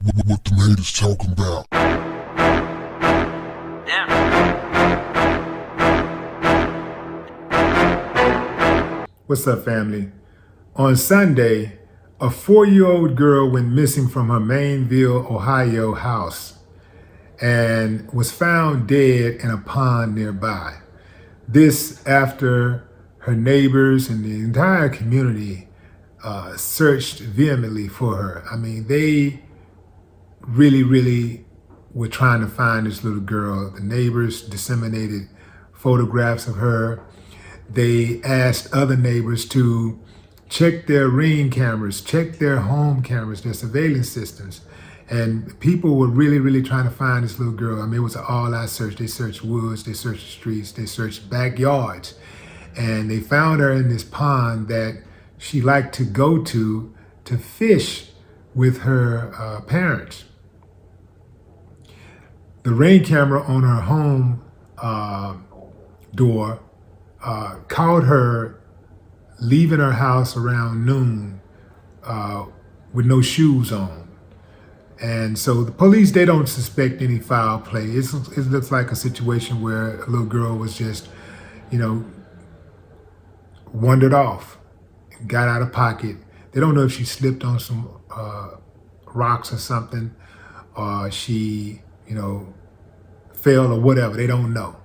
What the haters talking about? What's up, family? On Sunday, a 4-year-old girl went missing from her Mainville, Ohio house and was found dead in a pond nearby. This after her neighbors and the entire community searched vehemently for her. I mean, they really were trying to find this little girl. The neighbors disseminated photographs of her. They asked other neighbors to check their Ring cameras, check their home cameras, their surveillance systems. And people were really trying to find this little girl. I mean, it was an all-out search. They searched woods, they searched streets, they searched backyards. And they found her in this pond that she liked to go to fish with her parents. The Ring camera on her home door caught her leaving her house around noon with no shoes on. And so the police, they don't suspect any foul play. It looks like a situation where a little girl was just, wandered off, got out of pocket. They don't know if she slipped on some rocks or something, or she, fell or whatever. They don't know.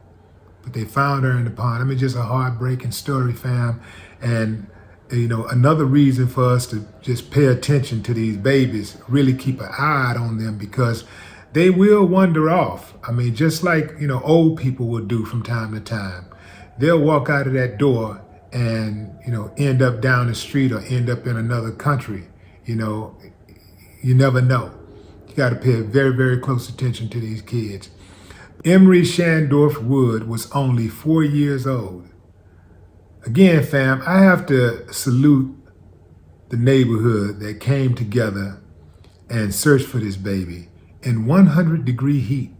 But they found her in the pond. I mean, just a heartbreaking story, fam. And, another reason for us to just pay attention to these babies, really keep an eye on them, because they will wander off. I mean, just like, old people will do from time to time. They'll walk out of that door and, end up down the street or end up in another country. You never know. You got to pay very close attention to these kids. Emery Shandorf Wood was only 4 years old. Again, fam, I have to salute the neighborhood that came together and searched for this baby in 100-degree heat.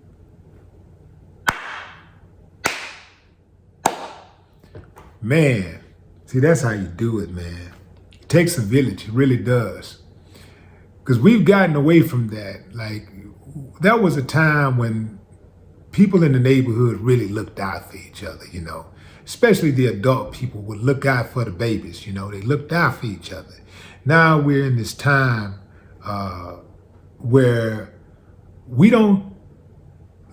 Man, see, that's how you do it, man. It takes a village, it really does. Because we've gotten away from that. Like, that was a time when people in the neighborhood really looked out for each other, especially the adult people would look out for the babies, they looked out for each other. Now we're in this time where we don't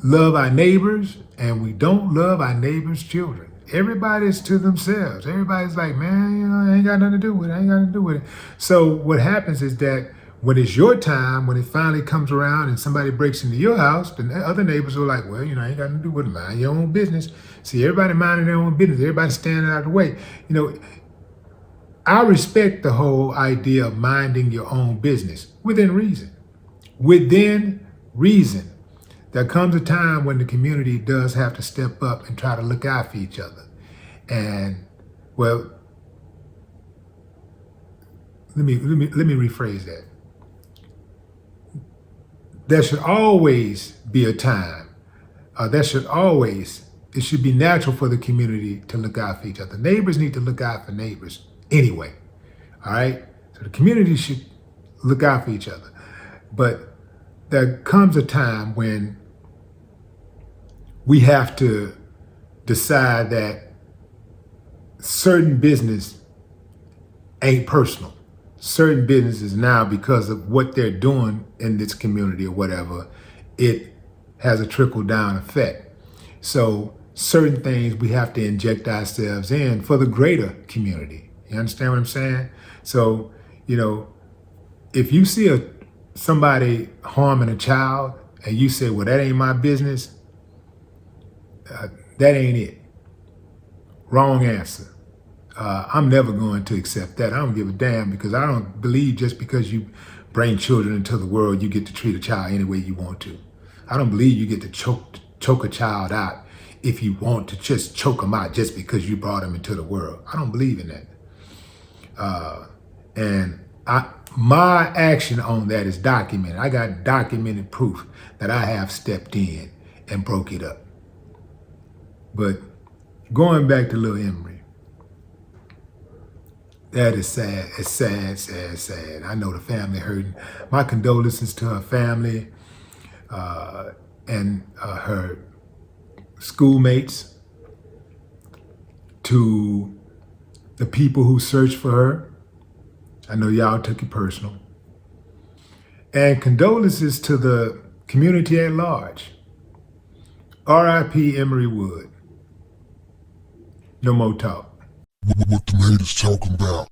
love our neighbors and we don't love our neighbors' children. Everybody's to themselves. Everybody's like, man, I ain't got nothing to do with it. I ain't got nothing to do with it. So what happens is that when it's your time, when it finally comes around and somebody breaks into your house, the other neighbors are like, well, I ain't got nothing to do with it. Mind your own business. See, everybody minding their own business. Everybody standing out of the way. I respect the whole idea of minding your own business within reason. Within reason. There comes a time when the community does have to step up and try to look out for each other. And, well, let me rephrase that. There should always be a time. It should be natural for the community to look out for each other. Neighbors need to look out for neighbors anyway, all right? So the community should look out for each other. But there comes a time when we have to decide that certain business ain't personal. Certain businesses now, because of what they're doing in this community or whatever, it has a trickle-down effect. So certain things we have to inject ourselves in for the greater community. You understand what I'm saying? So, if you see somebody harming a child and you say, well, that ain't my business, that ain't it. Wrong answer. I'm never going to accept that. I don't give a damn, because I don't believe just because you bring children into the world, you get to treat a child any way you want to. I don't believe you get to choke a child out if you want to just choke them out just because you brought them into the world. I don't believe in that. My action on that is documented. I got documented proof that I have stepped in and broke it up. But going back to little Emery, That is sad. It's sad, sad, sad. I know the family hurting. My condolences to her family and her schoolmates, to the people who searched for her. I know y'all took it personal. And condolences to the community at large. R.I.P. Emery Wood. No more talk. What the haters talking about?